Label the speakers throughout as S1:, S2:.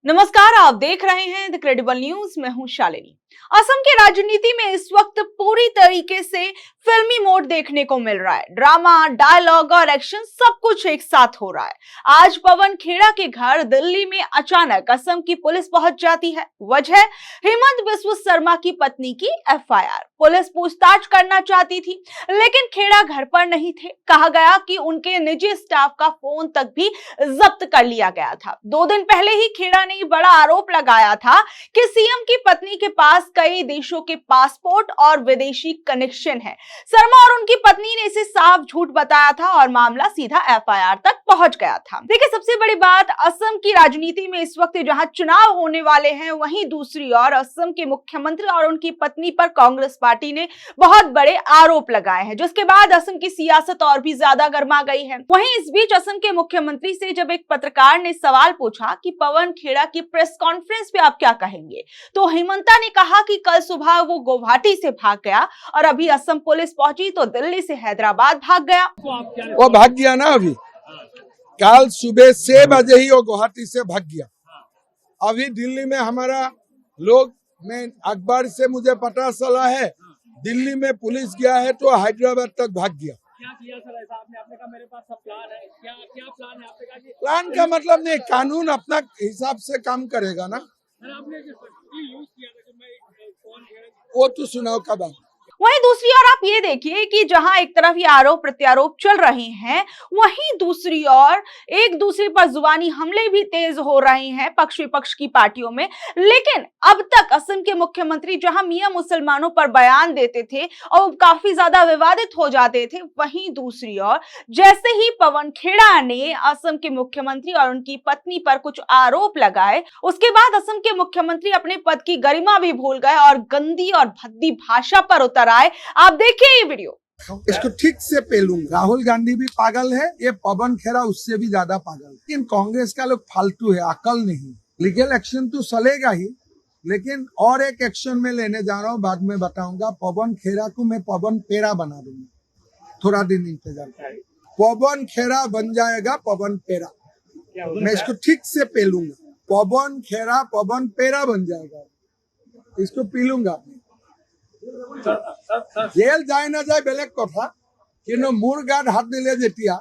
S1: नमस्कार, आप देख रहे हैं द क्रेडिबल न्यूज। मैं हूं शालिनी। असम की राजनीति में इस वक्त पूरी तरीके से फिल्मी मोड देखने को मिल रहा है। ड्रामा, डायलॉग और एक्शन सब कुछ एक साथ हो रहा है। आज पवन खेड़ा के घर दिल्ली में अचानक असम की पुलिस पहुंच जाती है। वजह हेमंत बिस्व शर्मा की पत्नी की एफआईआर। पुलिस पूछताछ करना चाहती थी, लेकिन खेड़ा घर पर नहीं थे। कहा गया कि उनके निजी स्टाफ का फोन तक भी जब्त कर लिया गया था। 2 दिन पहले ही खेड़ा ने बड़ा आरोप लगाया था कि सीएम की पत्नी के पास कई देशों के पासपोर्ट और विदेशी कनेक्शन है। शर्मा और उनकी पत्नी ने इसे साफ झूठ बताया था और मामला सीधा एफआईआर तक पहुंच गया था। देखिए, सबसे बड़ी बात, असम की राजनीति में इस वक्त जहां चुनाव होने वाले हैं, वहीं दूसरी ओर असम के मुख्यमंत्री और उनकी पत्नी पर कांग्रेस पार्टी ने बहुत बड़े आरोप लगाए हैं, जिसके बाद असम की सियासत और भी ज्यादा गर्मा गई है। वहीं इस बीच असम के मुख्यमंत्री से जब एक पत्रकार ने सवाल पूछा कि पवन खेड़ा की प्रेस कॉन्फ्रेंस पे आप क्या कहेंगे, तो हेमंता ने कहा कि कल सुबह वो गुवाहाटी से भाग गया और अभी असम पुलिस पहुंची तो दिल्ली से हैदराबाद भाग गया।
S2: वो भाग गया ना, अभी कल सुबह 6 बजे ही वो गुवाहाटी से भाग गया। अभी दिल्ली में हमारा लोग, मैं अखबार से मुझे पता चला है दिल्ली में पुलिस गया है तो हैदराबाद तक भाग गया।
S3: क्या किया सर ऐसा आपने कहा मेरे पास सब प्लान है, क्या क्या प्लान है? आपने कहा कि
S2: प्लान का मतलब नहीं, कानून अपना हिसाब से काम करेगा ना।
S3: आपने जो यूज किया था कि मैं कौन है,
S2: वो तो सुनाओ कब।
S1: वहीं दूसरी ओर आप ये देखिए कि जहां एक तरफ ये आरोप प्रत्यारोप चल रहे हैं, वहीं दूसरी ओर एक दूसरे पर जुबानी हमले भी तेज हो रहे हैं पक्ष विपक्ष की पार्टियों में। लेकिन अब तक असम के मुख्यमंत्री जहां मियां मुसलमानों पर बयान देते थे और काफी ज्यादा विवादित हो जाते थे, वहीं दूसरी ओर जैसे ही पवन खेड़ा ने असम के मुख्यमंत्री और उनकी पत्नी पर कुछ आरोप लगाए, उसके बाद असम के मुख्यमंत्री अपने पद की गरिमा भी भूल गए और गंदी और भद्दी भाषा पर उतर आए। आप देखिए ये वीडियो।
S2: इसको ठीक से पेलूंगा। राहुल गांधी भी पागल है, ये पवन खेड़ा उससे भी ज्यादा पागल है। लेकिन कांग्रेस का लोग फालतू है, अकल नहीं। लीगल एक्शन तो चलेगा ही, लेकिन और एक एक्शन में लेने जा रहा हूँ, बाद में बताऊंगा। पवन खेड़ा को मैं पवन पेड़ा बना दूंगा, थोड़ा दिन इंतजार करें। पवन खेड़ा बन जाएगा पवन पेड़ा। मैं इसको ठीक से पेलूंगा, पवन खेड़ा पवन पेड़ा बन जाएगा। इसको पीलूंगा। जेल जाए ना जाए बेलेग कथा, किन्तु मुर्गाट हाथ दिले जेतिया।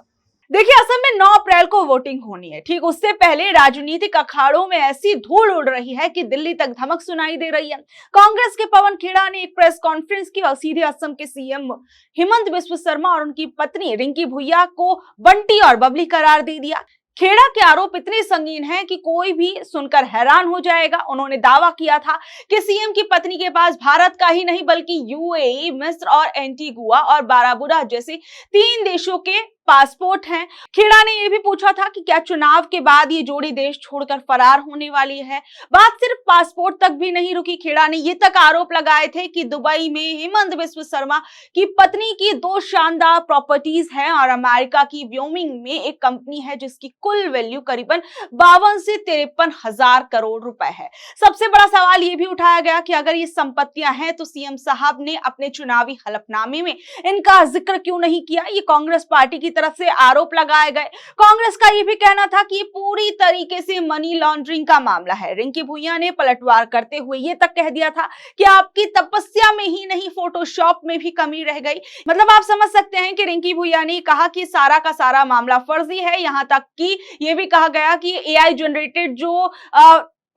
S1: देखिए, असम में 9 अप्रैल को वोटिंग होनी है। ठीक उससे पहले राजनीतिक अखाड़ों में ऐसी धूल उड़ रही है कि दिल्ली तक धमक सुनाई दे रही है। कांग्रेस के पवन खेड़ा ने एक प्रेस कॉन्फ्रेंस की और सीधे असम के सीएम हेमंत बिस्व शर्मा और उनकी पत्नी रिंकी भुइया को बंटी और बबली करार दे दिया। खेड़ा के आरोप इतने संगीन हैं कि कोई भी सुनकर हैरान हो जाएगा। उन्होंने दावा किया था कि सीएम की पत्नी के पास भारत का ही नहीं बल्कि यूएई, मिस्र और एंटीगुआ और बाराबुरा जैसे 3 देशों के पासपोर्ट हैं। खेड़ा ने यह भी पूछा था कि क्या चुनाव के बाद ये जोड़ी देश छोड़कर फरार होने वाली है। बात सिर्फ पासपोर्ट तक भी नहीं रुकी। खेड़ा ने ये तक आरोप लगाए थे कि दुबई में हेमंत बिस्व शर्मा की पत्नी की 2 शानदार प्रॉपर्टीज हैं और अमेरिका की व्योमिंग में एक कंपनी है जिसकी कुल वैल्यू करीबन 52 से 53 हजार करोड़ रुपए है। सबसे बड़ा सवाल ये भी उठाया गया कि अगर ये संपत्तियां हैं तो सीएम साहब ने अपने चुनावी हलफनामे में इनका जिक्र क्यों नहीं किया। ये कांग्रेस पार्टी की तरफ से आरोप लगाए गए। कांग्रेस का यह भी कहना था कि ये पूरी तरीके से मनी लॉन्ड्रिंग का मामला है। रिंकी भुइया ने पलटवार करते हुए ये तक कह दिया था कि आपकी तपस्या में ही नहीं, फोटोशॉप में भी कमी रह गई। मतलब आप समझ सकते हैं कि रिंकी भुइया ने कहा कि सारा का सारा मामला फर्जी है। यहां तक कि यह भी कहा गया कि एआई जनरेटेड जो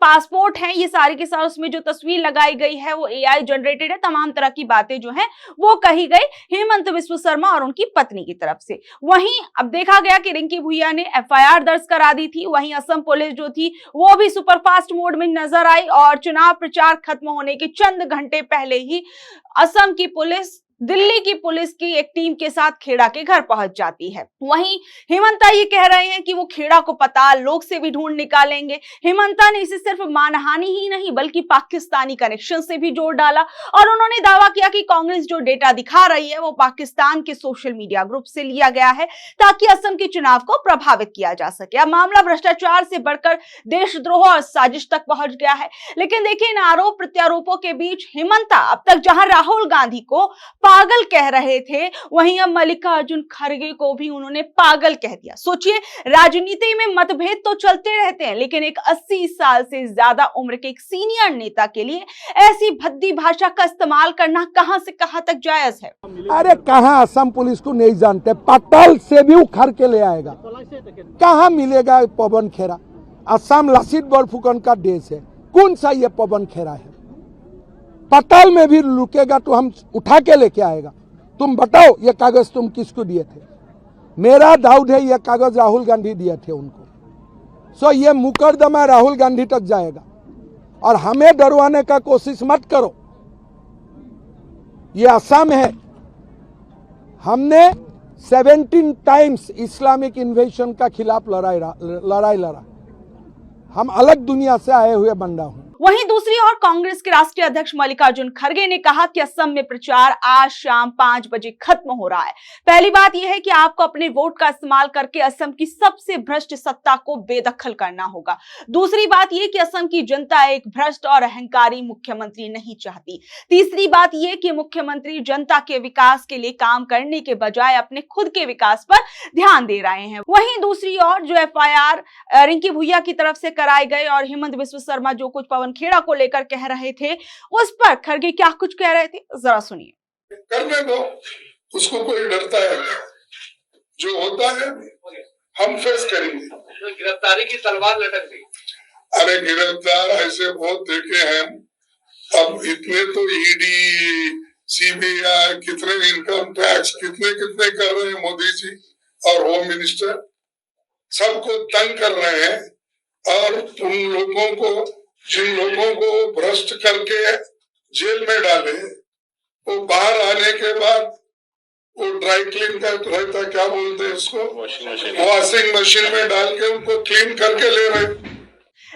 S1: पासपोर्ट हैं, ये सारी के सारी उसमें जो तस्वीर लगाई गई है वो एआई जनरेटेड है। तमाम तरह की बातें जो हैं वो कही गई हेमंत बिस्व शर्मा और उनकी पत्नी की तरफ से। वहीं अब देखा गया कि रिंकी भुइया ने एफआईआर दर्ज करा दी थी। वहीं असम पुलिस जो थी वो भी सुपरफास्ट मोड में नजर आई और चुनाव प्रचार खत्म होने के चंद घंटे पहले ही असम की पुलिस दिल्ली की पुलिस की एक टीम के साथ खेड़ा के घर पहुंच जाती है। वहीं हेमंता ये कह रहे हैं कि वो खेड़ा को पाताल लोक से भी ढूंढ निकालेंगे। हेमंता ने इसे सिर्फ मानहानि ही नहीं बल्कि पाकिस्तानी कनेक्शन से भी जोड़ डाला और उन्होंने दावा किया कि कांग्रेस जो डेटा दिखा रही है वो पाकिस्तान के सोशल मीडिया ग्रुप से लिया गया है ताकि असम के चुनाव को प्रभावित किया जा सके। अब मामला भ्रष्टाचार से बढ़कर देशद्रोह और साजिश तक पहुंच गया है। लेकिन देखिए, इन आरोप प्रत्यारोपों के बीच हेमंता अब तक जहां राहुल गांधी को पागल कह रहे थे, वहीं अब मल्लिकार्जुन खड़गे को भी उन्होंने पागल कह दिया। सोचिए, राजनीति में मतभेद तो चलते रहते हैं, लेकिन एक 80 साल से ज्यादा उम्र के एक सीनियर नेता के लिए ऐसी भद्दी भाषा का इस्तेमाल करना कहां से कहां तक जायज है?
S2: अरे कहाँ असम पुलिस को नहीं जानते, पटल से भी उखड़ के ले आएगा। कहाँ मिलेगा पवन खेरा? असम लसित बरफुकन का देश है, कौन सा ये पवन खेरा है? पताल में भी रुकेगा तो हम उठा के लेके आएगा। तुम बताओ ये कागज तुम किसको दिए थे? मेरा डाउट है ये कागज राहुल गांधी दिए थे उनको। सो ये मुकदमा राहुल गांधी तक जाएगा और हमें डरवाने का कोशिश मत करो। ये असम है, हमने 17 टाइम्स इस्लामिक इन्वेशन का खिलाफ लड़ाई लड़ा। हम अलग दुनिया से आए हुए बंदा हूं।
S1: वहीं दूसरी ओर कांग्रेस के राष्ट्रीय अध्यक्ष मल्लिकार्जुन खड़गे ने कहा कि असम में प्रचार आज शाम 5 बजे खत्म हो रहा है। पहली बात यह है कि आपको अपने वोट का इस्तेमाल करके असम की सबसे भ्रष्ट सत्ता को बेदखल करना होगा। दूसरी बात यह कि असम की जनता एक भ्रष्ट और अहंकारी मुख्यमंत्री नहीं चाहती। तीसरी बात यह कि मुख्यमंत्री जनता के विकास के लिए काम करने के बजाय अपने खुद के विकास पर ध्यान दे रहे हैं। वहीं दूसरी ओर जो FIR रिंकी भुइया की तरफ से कराए गए और हेमंत बिस्वा शर्मा जो कुछ पवन खेड़ा को लेकर कह रहे थे, उस पर खड़गे क्या कुछ कह रहे थे, जरा सुनिए।
S4: करने दो, उसको कोई डरता है? जो होता है हम फेस करेंगे।
S3: गिरफ्तारी की तलवार लटक गई।
S4: अरे गिरफ्तार ऐसे बहुत देखे हैं। अब इतने तो ED, CBI, कितने इनकम टैक्स कितने कितने कर रहे हैं मोदी जी और होम मिनिस्टर, सबको तंग कर रहे हैं। और उन लोगों को, जिन लोगों को भ्रष्ट करके जेल में डाले, वो बाहर आने के बाद वो ड्राई क्लीन का रहता, क्या बोलते हैं इसको, वॉशिंग मशीन में डाल के उनको क्लीन करके ले रहे।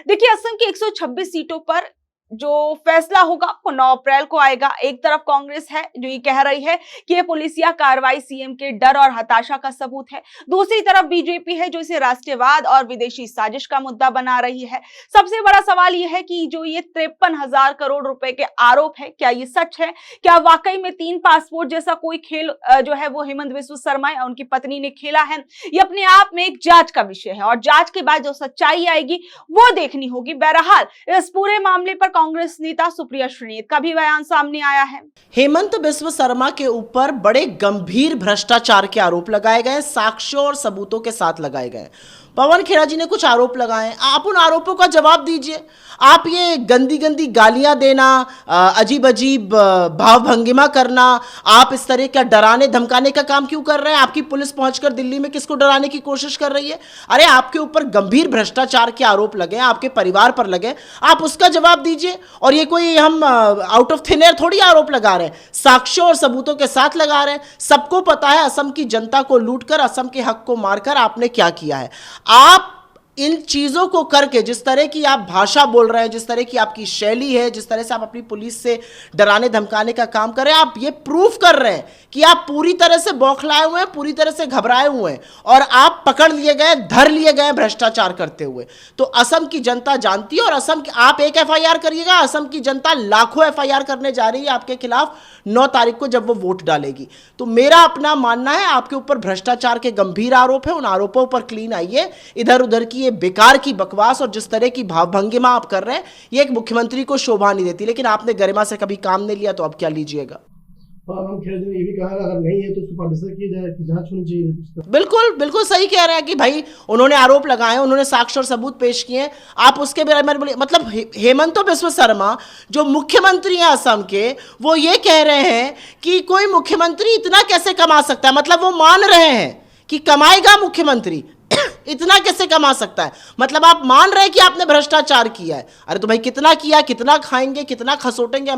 S1: देखिए, असम की 126 सीटों पर जो फैसला होगा वो 9 अप्रैल को आएगा। एक तरफ कांग्रेस है जो ये कह रही है कि ये पुलिसिया कार्रवाई सीएम के डर और हताशा का सबूत है। दूसरी तरफ बीजेपी है जो इसे राष्ट्रवाद और विदेशी साजिश का मुद्दा बना रही है। सबसे बड़ा सवाल ये है कि जो ये 53,000 करोड़ रुपए के आरोप है, क्या ये सच है? क्या वाकई में 3 पासपोर्ट जैसा कोई खेल जो है वो हेमंत बिस्वा शर्मा और उनकी पत्नी ने खेला है? ये अपने आप में एक जांच का विषय है और जांच के बाद जो सच्चाई आएगी वो देखनी होगी। बहरहाल इस पूरे मामले पर कांग्रेस नेता सुप्रिया श्रीनेत का भी बयान सामने आया है।
S5: हेमंत बिस्वा शर्मा के ऊपर बड़े गंभीर भ्रष्टाचार के आरोप लगाए गए, साक्ष्यों और सबूतों के साथ लगाए गए। पवन खेड़ा जी ने कुछ आरोप लगाए, आप उन आरोपों का जवाब दीजिए। आप ये गंदी गंदी गालियां देना, अजीब अजीब भाव भंगिमा करना, आप इस तरह का डराने धमकाने का काम क्यों कर रहे हैं? आपकी पुलिस पहुंचकर दिल्ली में किसको डराने की कोशिश कर रही है? अरे आपके ऊपर गंभीर भ्रष्टाचार के आरोप लगे, आपके परिवार पर लगे, आप उसका जवाब दीजिए। और ये कोई हम आउट ऑफ थिन एयर थोड़ी आरोप लगा रहे हैं, साक्ष्यों और सबूतों के साथ लगा रहे हैं। सबको पता है असम की जनता को लूटकर, असम के हक को मारकर आपने क्या किया है। आप इन चीजों को करके, जिस तरह की आप भाषा बोल रहे हैं, जिस तरह की आपकी शैली है, जिस तरह से आप अपनी पुलिस से डराने धमकाने का काम कर रहे हैं, आप ये प्रूफ कर रहे हैं कि आप पूरी तरह से बौखलाए हुए हैं, पूरी तरह से घबराए हुए हैं और आप पकड़ लिए गए, धर लिए गए भ्रष्टाचार करते हुए। तो असम की जनता जानती है और असम की, आप एक FIR करिएगा, असम की जनता लाखों FIR करने जा रही है आपके खिलाफ 9 तारीख को जब वो वोट डालेगी। तो मेरा अपना मानना है आपके ऊपर भ्रष्टाचार के गंभीर आरोप है, उन आरोपों पर क्लीन आइए। इधर उधर की ये बेकार की बकवास और जिस तरह की भावभंगिमा आप कर रहे हैं, ये एक मुख्यमंत्री को शोभा नहीं देती। लेकिन आपने गरिमा से कभी काम नहीं लिया तो अब क्या लीजिएगा?
S6: हम खेड़ा जी ने ये भी कहा अगर नहीं है तो उसको पार्टिसिपेट की जाए कि जांच होनी चाहिए।
S5: बिल्कुल बिल्कुल सही कह रहे हैं कि भाई उन्होंने आरोप लगाए, उन्होंने साक्ष्य और सबूत पेश किए, आप उसके बारे में बोलिए। मतलब हेमंत बिस्वा शर्मा जो मुख्यमंत्री हैं असम के, वो ये कह रहे हैं कि कोई मुख्यमंत्री इतना कैसे कमा सकता है। मतलब वो मान रहे हैं कि कमाएगा मुख्यमंत्री इतना कैसे कमा सकता है। मतलब आप मान रहे हैं कि आपने भ्रष्टाचार किया है। अरे तो भाई कितना किया, कितना खाएंगे, कितना खसोटेंगे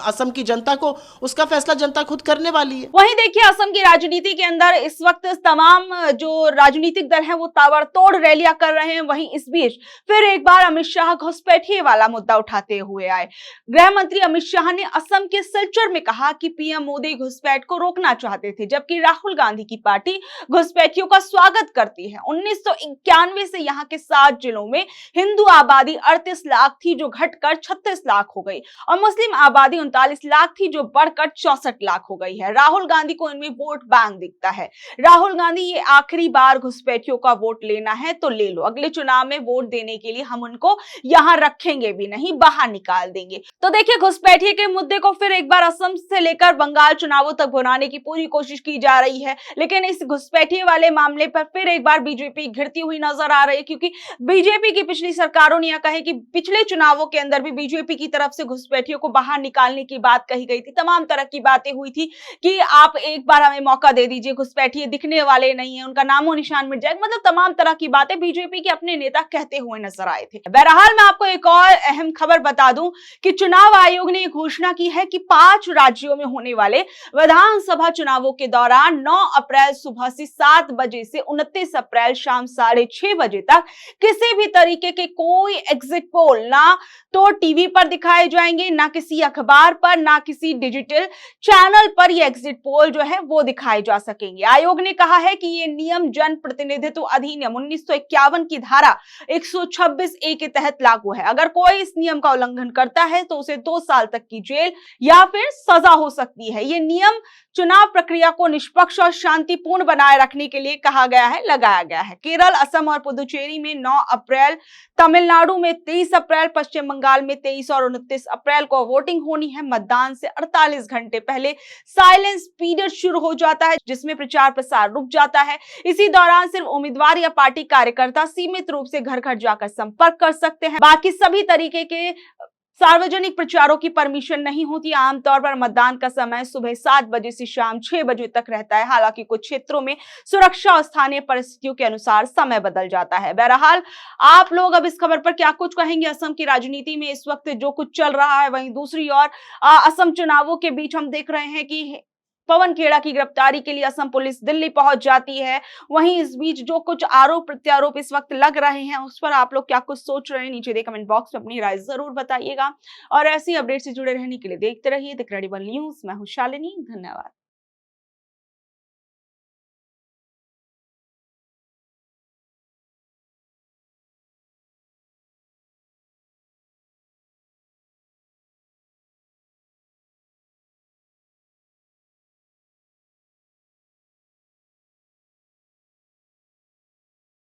S5: असम की जनता को, उसका फैसला जनता खुद करने वाली है।
S1: वहीं देखिए, असम की राजनीति के अंदर इस वक्त तमाम जो राजनीतिक दल हैं वो ताबड़तोड़ रैलियां कर रहे हैं। वहीं इस बीच फिर एक बार अमित शाह घुसपैठिए वाला मुद्दा उठाते हुए आए। गृह मंत्री अमित शाह ने असम के सिलचर में कहा कि PM मोदी घुसपैठ को रोकना चाहते थे, जबकि राहुल गांधी की पार्टी घुसपैठियों का स्वागत करती है। 19 1991 से यहाँ के 7 जिलों में हिंदू आबादी 38 लाख थी जो घटकर 36 लाख हो गई और मुस्लिम आबादी 39 लाख थी जो बढ़कर 64 लाख हो गई है। राहुल गांधी को इनमें वोट बैंक दिखता है। राहुल गांधी ये आखिरी बार घुसपैठियों का वोट लेना है तो ले लो, अगले चुनाव में वोट देने के लिए हम उनको यहाँ रखेंगे भी नहीं, बाहर निकाल देंगे। तो देखिए घुसपैठिए के मुद्दे को फिर एक बार असम से लेकर बंगाल चुनावों तक भुनाने की पूरी कोशिश की जा रही है, लेकिन इस घुसपैठिए वाले मामले पर फिर एक बार बीजेपी घिरती हुई नजर आ रही है, क्योंकि बीजेपी की पिछली सरकारों ने यह कहे कि पिछले चुनावों के अंदर भी बीजेपी की तरफ से घुसपैठियों को बाहर निकालने की बात कही गई थी। तमाम तरह की बातें हुई थी कि आप एक बार हमें मौका दे दीजिए, घुसपैठिए दिखने वाले नहीं है, उनका नामो निशान मिट जाएगा, मतलब तमाम तरह की बातें बीजेपी के अपने नेता कहते हुए नजर आए थे। बहरहाल मैं आपको एक और अहम खबर बता दूं कि चुनाव आयोग ने घोषणा की है कि 5 राज्यों में होने वाले विधानसभा चुनावों के दौरान 9 अप्रैल सुबह से 7 बजे से 29 अप्रैल शाम 6:30 बजे तक किसी भी तरीके के कोई एग्जिट पोल ना तो टीवी पर दिखाए जाएंगे, ना किसी अखबार पर, ना किसी डिजिटल चैनल पर ये एग्जिट पोल जो है वो दिखाए जा सकेंगे। आयोग ने कहा है कि ये नियम जन प्रतिनिधित्व अधिनियम 1951 की धारा 126A के तहत लागू है। अगर कोई इस नियम का उल्लंघन करता है तो उसे 2 साल तक की जेल या फिर सजा हो सकती है। ये नियम चुनाव प्रक्रिया को निष्पक्ष और शांतिपूर्ण बनाए रखने के लिए कहा गया है, लगाया गया है। केरल, असम और पुदुचेरी में 9 अप्रैल, तमिलनाडु में 23 अप्रैल, पश्चिम बंगाल में 23 और 29 अप्रैल को वोटिंग होनी है। मतदान से 48 घंटे पहले साइलेंस पीरियड शुरू हो जाता है, जिसमें प्रचार प्रसार रुक जाता है। इसी दौरान सिर्फ उम्मीदवार या पार्टी कार्यकर्ता सीमित रूप से घर घर जाकर संपर्क कर सकते हैं। बाकी सभी तरीके के सार्वजनिक प्रचारों की परमिशन नहीं होती। आमतौर पर मतदान का समय सुबह 7 बजे से शाम 6 बजे तक रहता है। हालांकि कुछ क्षेत्रों में सुरक्षा और स्थानीय परिस्थितियों के अनुसार समय बदल जाता है। बहरहाल आप लोग अब इस खबर पर क्या कुछ कहेंगे? असम की राजनीति में इस वक्त जो कुछ चल रहा है, वहीं दूसरी ओर असम चुनावों के बीच हम देख रहे हैं कि पवन खेड़ा की गिरफ्तारी के लिए असम पुलिस दिल्ली पहुंच जाती है। वहीं इस बीच जो कुछ आरोप प्रत्यारोप इस वक्त लग रहे हैं, उस पर आप लोग क्या कुछ सोच रहे हैं? नीचे दे कमेंट बॉक्स में अपनी राय जरूर बताइएगा और ऐसी अपडेट से जुड़े रहने के लिए देखते रहिए द क्रेडिबल न्यूज। मैं हूं शालिनी, धन्यवाद।